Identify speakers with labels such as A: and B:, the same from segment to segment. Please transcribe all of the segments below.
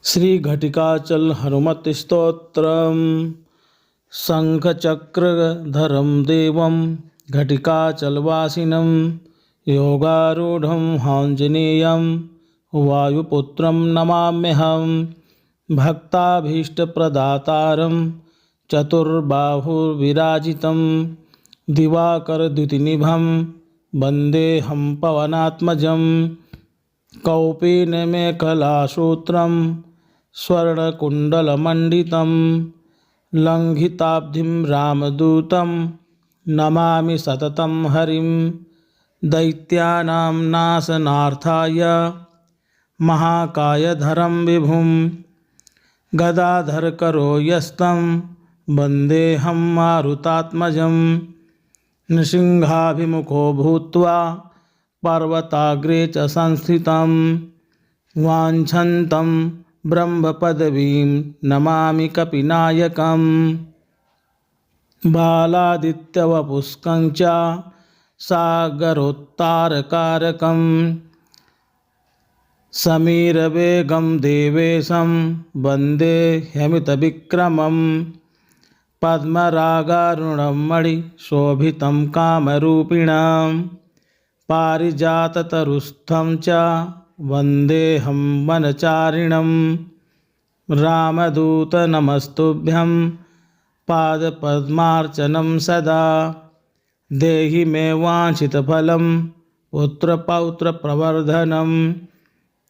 A: श्री घटिकाचल हनुमत स्तोत्रम। शंखचक्रधरं देवं घटिकाचलवासिनं योगारूढ़ं हांजनेयं वायुपुत्रं नमाम्यहं। भक्ताभीष्टप्रदातारं चतुर्बाहुर्विराजितं दिवाकरद्युतिनिभं वन्देऽहं पवनात्मजं। कौपीनमेखलासूत्रं स्वर्णकुण्डलमण्डितं लङ्घिताब्धिं रामदूतं नमामि सततं हरिं। दैत्यानां नाशनार्थाय महाकायधरं विभुं गदाधरकरो यस्तं वन्देऽहं मारुतात्मजं। नृसिंहाभिमुखो भूत्वा पर्वताग्रे च संस्थितं वाञ्छन्तं ब्रह्मपदवीं नमामि कपिनायकं। बालादित्यवपुष्कं च सागरोत्तारकारकं समीरवेगं देवेशं वन्दे ह्यमितविक्रमं। पद्मरागारुणं मणिशोभितं कामरूपिणं पारिजाततरुस्थं च वन्देऽहं वनचारिणं। रामदूत नमस्तुभ्यं पादपद्मार्चनं सदा देहि मे वाञ्छितफलं पुत्रपौत्रप्रवर्धनम्।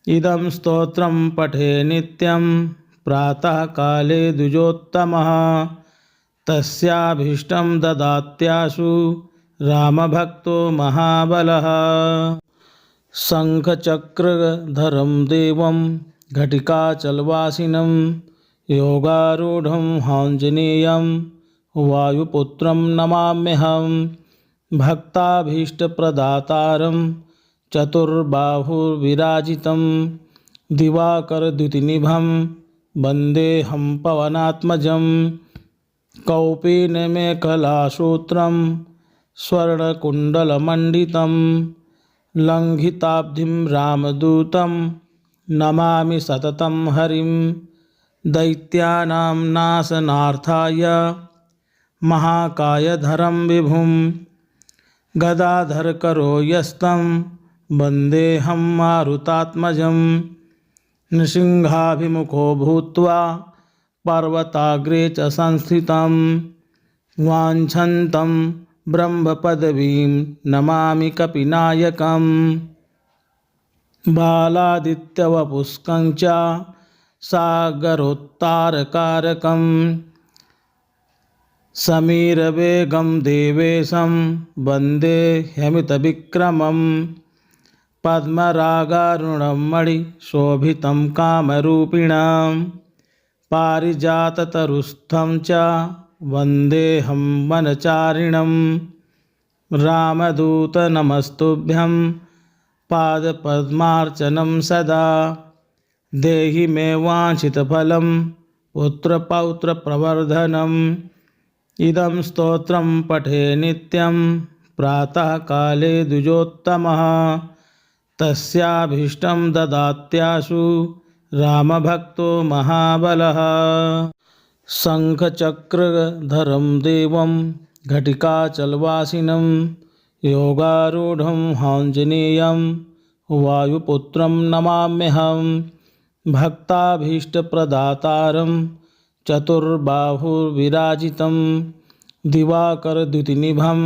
A: इदं स्तोत्रं पठे नित्यं प्रातःकाले द्विजोत्तमः तस्याभीष्टं ददात्याशु रामभक्तो महाबलः। शंखचक्रधरं देवं घटिकाचलवासिनं योगारूढ़ं हांजनेयं वायुपुत्रं नमाम्यहं। भक्ताभीष्टप्रदातारं चतुर्बाहुर्विराजितं दिवाकरद्युतिनिभं वन्देऽहं पवनात्मजं। कौपीनमेखलासूत्रं स्वर्णकुण्डलमण्डितं लङ्घिताब्धिं रामदूतं नमामि सततं हरिं। दैत्यानां नाशनार्थाय महाकायधरं विभुं गदाधरकरो यस्तं वन्देऽहं मारुतात्मजं। नृसिंहाभिमुखो भूत्वा पर्वताग्रे च संस्थितं वाञ्छन्तं ब्रह्मपदवीं नमामि कपिनायकं। बालादित्यवपुष्कं च सागरोत्तारकारकं समीरवेगं देवेशं वन्दे ह्यमितविक्रमं। पद्मरागारुणं मणिशोभितं कामरूपिणं पारिजाततरुस्थं च वन्देऽहं वनचारिणं। रामदूत नमस्तुभ्यं पादपद्मार्चनं सदा देहि मे वाञ्छितफलं पुत्रपौत्रप्रवर्धनम्। इदं स्तोत्रं पठे नित्यं प्रातःकाले द्विजोत्तमः तस्याभीष्टं ददात्याशु रामभक्तो महाबलः। शंखचक्रधरं देवं घटिकाचलवासिनं योगारूढ़ं हांजनेयं वायुपुत्रं नमाम्यहं। भक्ताभीष्टप्रदातारं चतुर्बाहुर्विराजितं दिवाकरद्युतिनिभं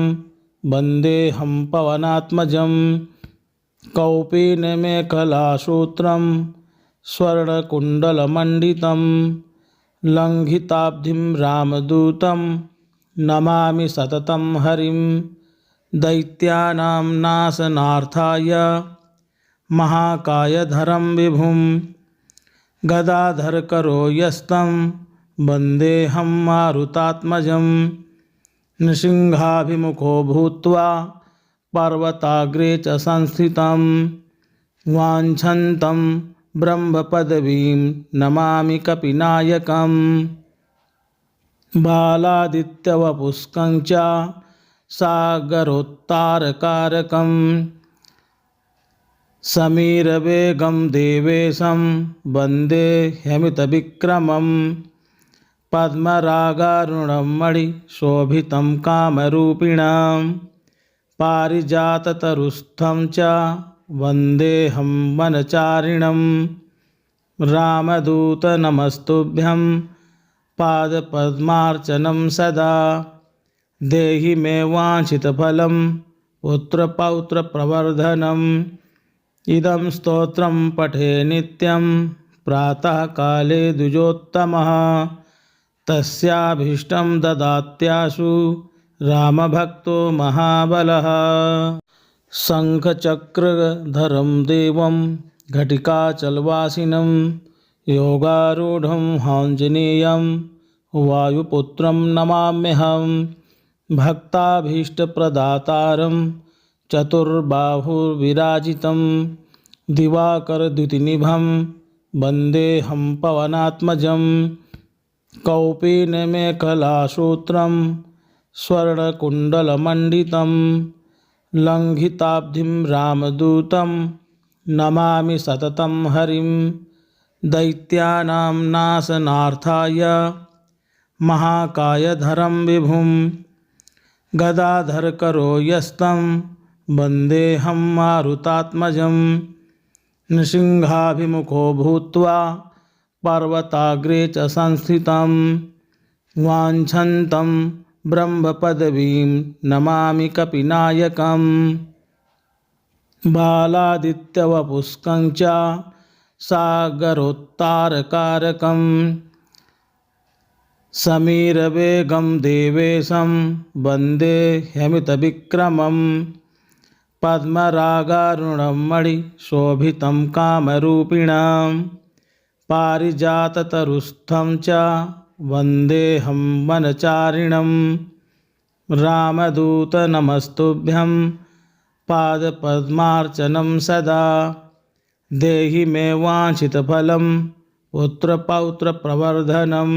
A: वन्देऽहं पवनात्मजं। कौपीनमेखलासूत्रं स्वर्णकुण्डलमण्डितं लङ्घिताब्धिं रामदूतं नमामि सततं हरिं। दैत्यानां नाशनार्थाय महाकायधरं विभुं गदाधरकरो यस्तं वन्देऽहं मारुतात्मजं। नृसिंहाभिमुखो भूत्वा पर्वताग्रे च संस्थितं वाञ्छन्तं ब्रह्मपदवीं नमामि कपिनायकं। बालादित्यवपुष्कं च सागरोत्तारकारकं समीरवेगं देवेशं वन्दे ह्यमितविक्रमं पद्मरागारुणं मणिशोभितं कामरूपिणं पारिजाततरुस्थं च वन्देऽहं वनचारिणं रामदूत नमस्तुभ्यं पादपद्मार्चनं सदा देहि मे वाञ्छितफलं पुत्रपौत्रप्रवर्धनम् इदं स्तोत्रं पठे नित्यं प्रातःकाले द्विजोत्तमः तस्याभीष्टं ददात्याशु रामभक्तो महाबलः। शङ्खचक्रधरं देवं घटिकाचलवासिनं योगारूढं आञ्जनेयं वायुपुत्रं नमाम्यहं भक्ताभीष्टप्रदातारं चतुर्बाहुर्विराजितं दिवाकरद्युतिनिभं वन्देऽहं पवनात्मजं कौपीनमेखलासूत्रं स्वर्णकुण्डलमण्डितं लङ्घिताब्धिं रामदूतं नमामि सततं हरिं दैत्यानां नाशनार्थाय महाकायधरं विभुं गदाधरकरो यस्तं वन्देऽहं मारुतात्मजं नृसिंहाभिमुखो भूत्वा पर्वताग्रे च संस्थितं वाञ्छन्तं ब्रह्मपदवीं नमामि कपिनायकं बालादित्यवपुष्कं च सागरोत्तारकारकं समीरवेगं देवेशं वन्दे ह्यमितविक्रमं पद्मरागारुणं मणिशोभितं कामरूपिणं पारिजाततरुस्थं च वन्देऽहं वनचारिणं रामदूत नमस्तुभ्यं पादपद्मार्चनं सदा देहि मे वाञ्छितफलं पुत्रपौत्रप्रवर्धनम्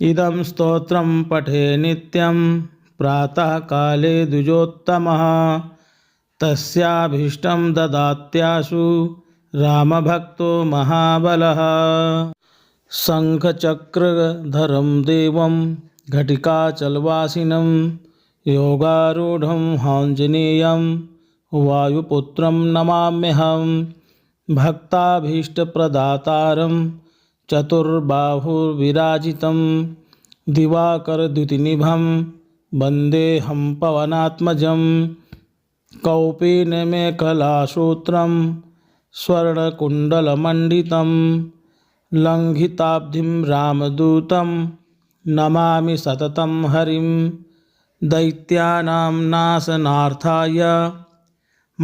A: इदं स्तोत्रं पठे नित्यं प्रातःकाले द्विजोत्तमः तस्याभीष्टं ददात्याशु रामभक्तो महाबलः। शङ्खचक्रधरं देवं घटिकाचलवासिनं योगारूढं आञ्जनेयं वायुपुत्रं नमाम्यहं भक्ताभीष्टप्रदातारं चतुर्बाहुर्विराजितं दिवाकरद्युतिनिभं वन्देऽहं पवनात्मजं कौपीनमेखलासूत्रं स्वर्णकुण्डलमण्डितं लङ्घिताब्धिं रामदूतं नमामि सततं हरिं दैत्यानां नाशनार्थाय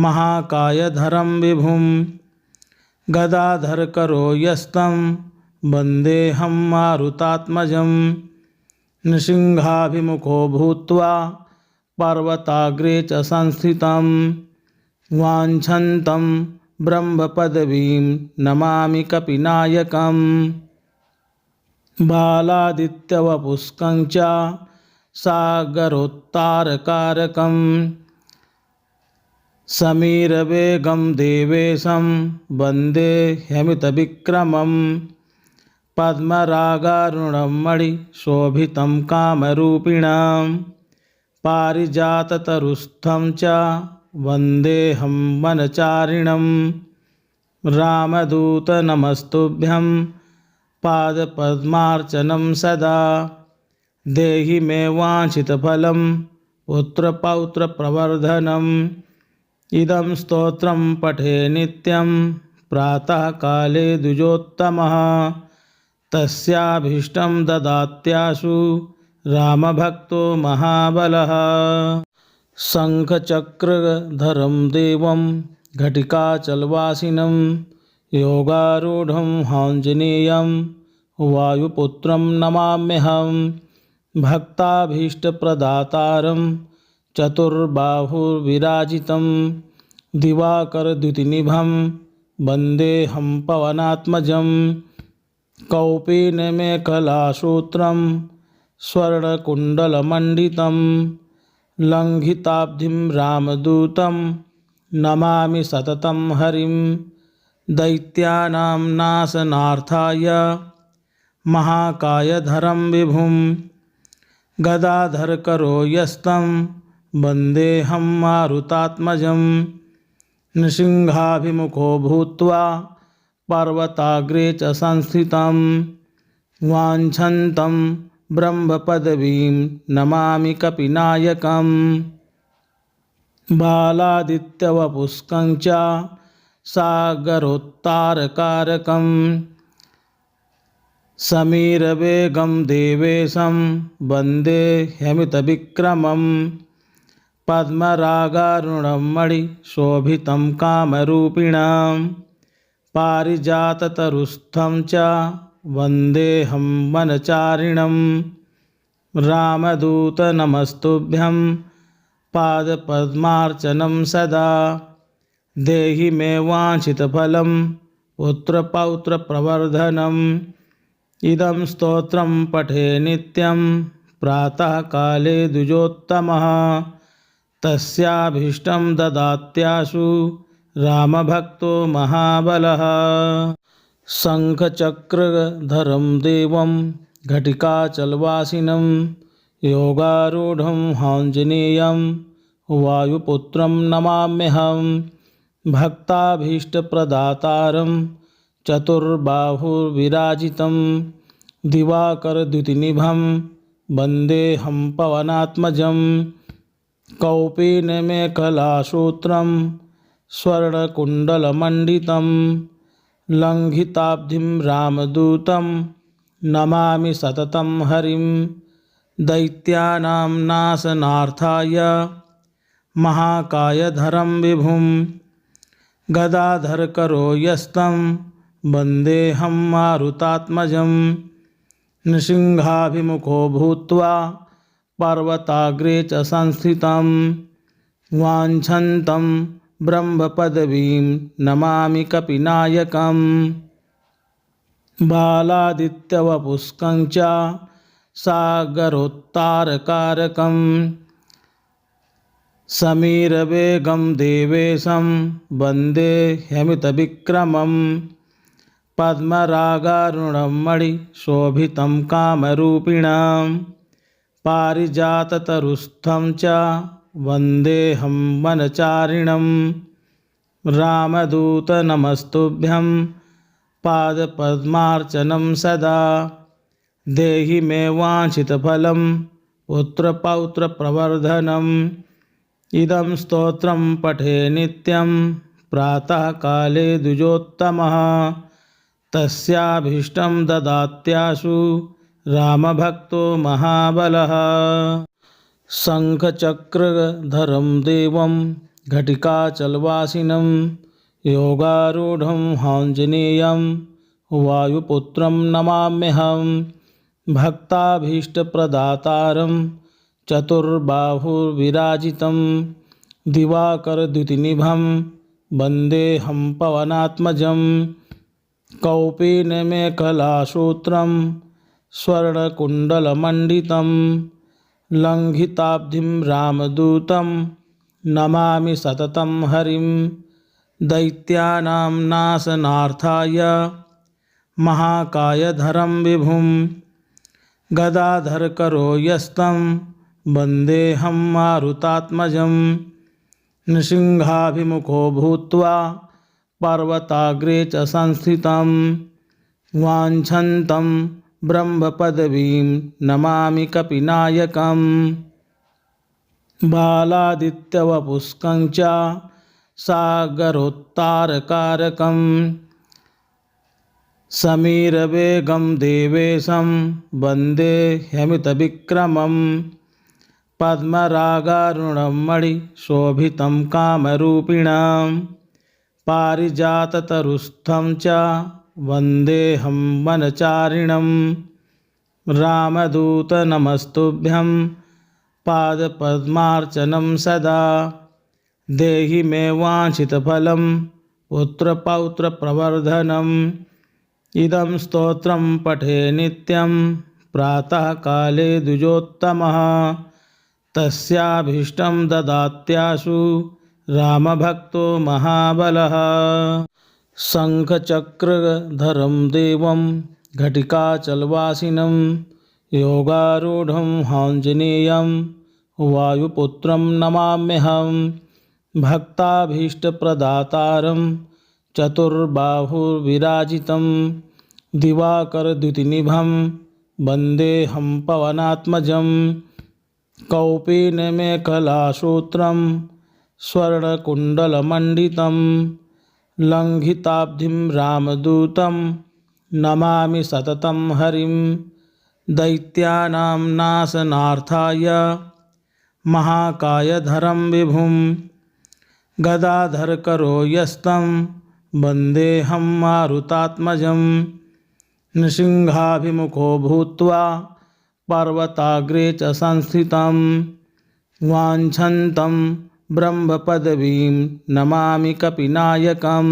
A: महाकायधरं विभुं गदाधरकरो यस्तं वन्देऽहं मारुतात्मजं नृसिंहाभिमुखो भूत्वा पर्वताग्रे च संस्थितं वाञ्छन्तं ब्रह्मपदवीं नमामि कपिनायकं बालादित्यवपुष्कं च सागरोत्तारकारकं समीरवेगं देवेशं वन्दे ह्यमितविक्रमं पद्मरागारुणं मणिशोभितं कामरूपिणं पारिजाततरुस्थं च वन्देऽहं वनचारिणं रामदूत नमस्तुभ्यं पादपद्मार्चनं सदा देहि मे वाञ्छितफलं पुत्रपौत्रप्रवर्धनम् इदं स्तोत्रं पठे नित्यं प्रातःकाले द्विजोत्तमः तस्याभीष्टं ददात्याशु रामभक्तो महाबलः। शङ्खचक्रधरं देवं घटिकाचलवासिनं योगारूढं आञ्जनेयं वायुपुत्रं नमाम्यहं भक्ताभीष्टप्रदातारं चतुर्बाहुर्विराजितं दिवाकरद्युतिनिभं वन्देऽहं पवनात्मजं कौपीनमेखलासूत्रं स्वर्णकुण्डलमण्डितं लङ्घिताब्धिं रामदूतं नमामि सततं हरिं दैत्यानां नाशनार्थाय महाकायधरं विभुं गदाधरकरो यस्तं वन्देऽहं मारुतात्मजं नृसिंहाभिमुखो भूत्वा पर्वताग्रे च संस्थितं वाञ्छन्तं ब्रह्मपदवीं नमामि कपिनायकम् बालादित्यवपुष्कं च सागरोत्तारकारकं समीरवेगं देवेशं वन्दे ह्यमितविक्रमं पद्मरागारुणं मणिशोभितं कामरूपिणां पारिजाततरुस्थं च वन्देऽहं वनचारिणं रामदूतनमस्तुभ्यं पादपद्मार्चनं सदा देहि मे वाञ्छितफलं पुत्रपौत्रप्रवर्धनम् इदं स्तोत्रं पठे नित्यं प्रातःकाले द्विजोत्तमः तस्याभीष्टं ददात्याशु रामभक्तो महाबलः शङ्खचक्रधरं देवं घटिकाचलवासिनं योगारूढं आञ्जनेयं वायुपुत्रं नमाम्यहं भक्ताभीष्टप्रदातारं चतुर्बाहुर्विराजितं दिवाकरद्युतिनिभं वन्देऽहं पवनात्मजं कौपीनमेखलासूत्रं स्वर्णकुण्डलमण्डितं लङ्घिताब्धिं रामदूतं नमामि सततं हरिं दैत्यानां नाशनार्थाय महाकायधरं विभुं गदाधरकरो यस्तं वन्देऽहं मारुतात्मजं नृसिंहाभिमुखो भूत्वा पर्वताग्रे च संस्थितं वाञ्छन्तं ब्रह्मपदवीं नमामि कपिनायकम् बालादित्यवपुष्कं च सागरोत्तारकारकं समीरवेगं देवेशं वन्दे ह्यमितविक्रमं पद्मरागारुणं मणिशोभितं कामरूपिणां पारिजाततरुस्थं च वन्देऽहं वनचारिणं रामदूतनमस्तुभ्यं पादपद्मार्चनं सदा देहि मे वाञ्छितफलं पुत्रपौत्रप्रवर्धनम् इदं स्तोत्रं पठे नित्यं प्रातःकाले द्विजोत्तमः तस्याभीष्टं ददात्याशु रामभक्तो महाबलः शङ्खचक्रधरं देवं घटिकाचलवासिनं योगारूढं आञ्जनेयं वायुपुत्रं नमाम्यहं भक्ताभीष्टप्रदातारं चतुर्बाहुर्विराजितं दिवाकरद्युतिनिभं वन्देऽहं पवनात्मजं कौपीनमेखलासूत्रं स्वर्णकुण्डलमण्डितं लङ्घिताब्धिं रामदूतं नमामि सततं हरिं दैत्यानां नाशनार्थाय महाकायधरं विभुं गदाधरकरो यस्तं वन्देऽहं मारुतात्मजं नृसिंहाभिमुखो भूत्वा पर्वताग्रे च संस्थितं वाञ्छन्तं ब्रह्मपदवीं नमामि कपिनायकम् बालादित्यवपुष्कं च सागरोत्तारकारकं समीरवेगं देवेशं वन्दे ह्यमितविक्रमं पद्मरागारुणं मणिशोभितं कामरूपिणां पारिजाततरुस्थं च वन्देऽहं वनचारिणं रामदूतनमस्तुभ्यं पादपद्मार्चनं सदा देहि मे वाञ्छितफलं पुत्रपौत्रप्रवर्धनम् इदं स्तोत्रं पठे नित्यं प्रातःकाले द्विजोत्तमः तस्याभीष्टं ददात्याशु रामभक्तो महाबलः शङ्खचक्रधरं देवं घटिकाचलवासिनं योगारूढं आञ्जनेयं वायुपुत्रं नमाम्यहं भक्ताभीष्टप्रदातारं चतुर्बाहुर्विराजितं दिवाकरद्युतिनिभं वन्देऽहं पवनात्मजं कौपीनमेखलासूत्रं स्वर्णकुण्डलमण्डितं लङ्घिताब्धिं रामदूतं नमामि सततं हरिं दैत्यानां नाशनार्थाय महाकायधरं विभुं गदाधरकरो यस्तं वन्देऽहं मारुतात्मजं नृसिंहाभिमुखो भूत्वा पर्वताग्रे च संस्थितं वाञ्छन्तं ब्रह्मपदवीं नमामि कपिनायकं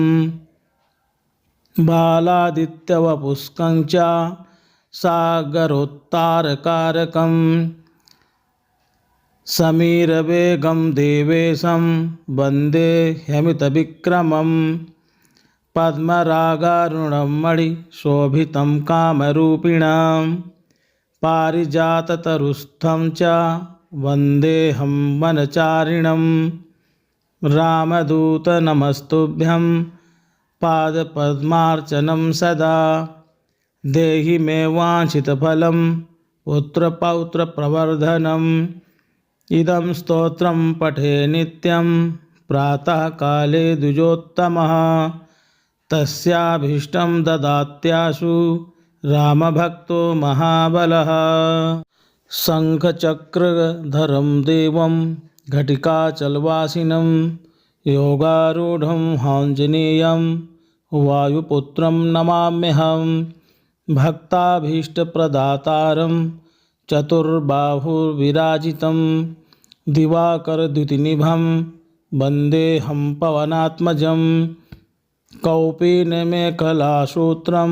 A: बालादित्यवपुष्कं च सागरोत्तारकारकं समीरवेगं देवेशं वन्दे ह्यमितविक्रमं पद्मरागारुणं मणिशोभितं कामरूपिणां पारिजाततरुस्थं च वन्देऽहं वनचारिणं रामदूतनमस्तुभ्यं पादपद्मार्चनं सदा देहि मे वाञ्छितफलं पुत्रपौत्रप्रवर्धनम् इदं स्तोत्रं पठे नित्यं प्रातःकाले द्विजोत्तमः तस्याभीष्टं ददात्याशु रामभक्तो महाबलः शङ्खचक्रधरं देवं घटिकाचलवासिनं योगारूढं आञ्जनेयं वायुपुत्रं नमाम्यहं भक्ताभीष्टप्रदातारं चतुर्बाहुर्विराजितं दिवाकरद्युतिनिभं वन्देऽहं पवनात्मजं कौपीनमेखलासूत्रं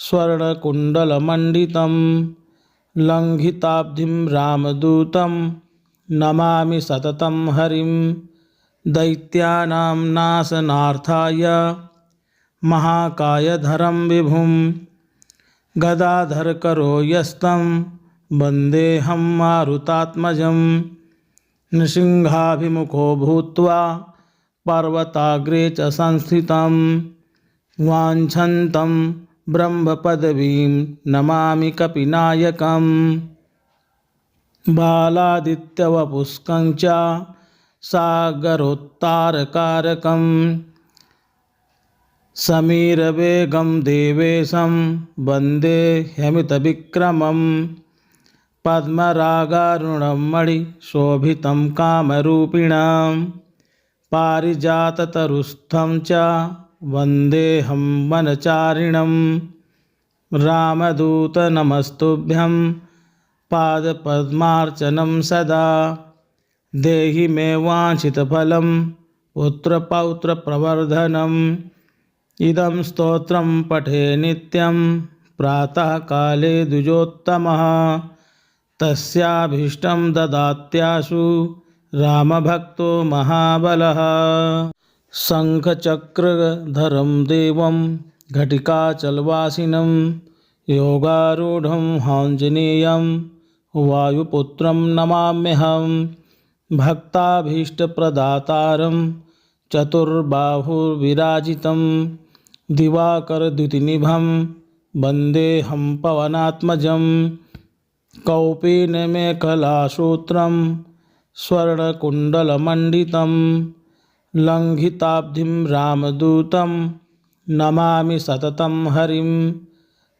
A: स्वर्णकुण्डलमण्डितं लङ्घिताब्धिं रामदूतं नमामि सततं हरिं दैत्यानां नाशनार्थाय महाकायधरं विभुं गदाधरकरो यस्तं वन्देऽहं मारुतात्मजं नृसिंहाभिमुखो भूत्वा पर्वताग्रे च संस्थितं वाञ्छन्तं ब्रह्मपदवीं नमामि कपिनायकं बालादित्यवपुष्कं च सागरोत्तारकारकं समीरवेगं देवेशं वन्दे ह्यमितविक्रमं पद्मरागारुणं मणिशोभितं कामरूपिणां पारिजाततरुस्थं च वन्देऽहं वनचारिणं रामदूतनमस्तुभ्यं पादपद्मार्चनं सदा देहि मे वाञ्छितफलं पुत्रपौत्रप्रवर्धनम् इदं स्तोत्रं पठे नित्यं प्रातःकाले द्विजोत्तमः तस्याभीष्टं ददात्याशु रामभक्तो महाबलः शङ्खचक्रधरं देवं घटिकाचलवासिनं योगारूढं आञ्जनेयं वायुपुत्रं नमाम्यहं भक्ताभीष्टप्रदातारं चतुर्बाहुर्विराजितं दिवाकरद्युतिनिभं वन्देऽहं पवनात्मजं कौपीनमेखलासूत्रं स्वर्णकुण्डलमण्डितं लङ्घिताब्धिं रामदूतं नमामि सततं हरिं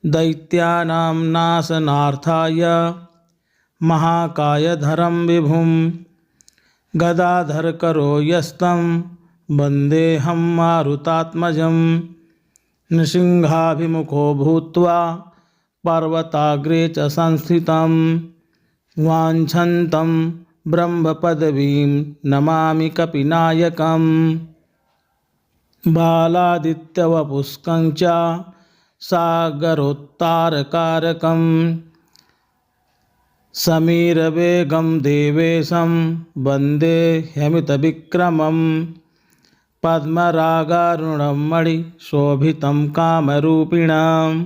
A: दैत्यानां नाशनार्थाय महाकायधरं विभुं गदाधरकरो यस्तं वन्देऽहं मारुतात्मजं नृसिंहाभिमुखो भूत्वा पर्वताग्रे च संस्थितं वाञ्छन्तं ब्रह्मपदवीं नमामि कपिनायकं बालादित्यवपुष्कं च सागरोत्तारकारकं समीरवेगं देवेशं वन्दे ह्यमितविक्रमं पद्मरागारुणं मणिशोभितं कामरूपिणं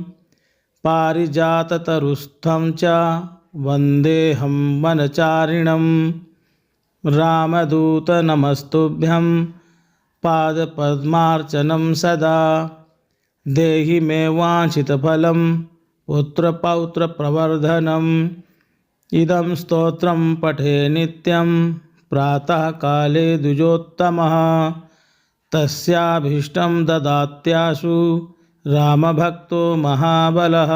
A: पारिजाततरुस्थं च वन्देऽहं वनचारिणं रामदूतनमस्तुभ्यं पादपद्मार्चनं सदा देहि मे वाञ्छितफलं पुत्रपौत्रप्रवर्धनम् इदं स्तोत्रं पठे नित्यं प्रातःकाले द्विजोत्तमः तस्याभीष्टं ददात्याशु रामभक्तो महाबलः।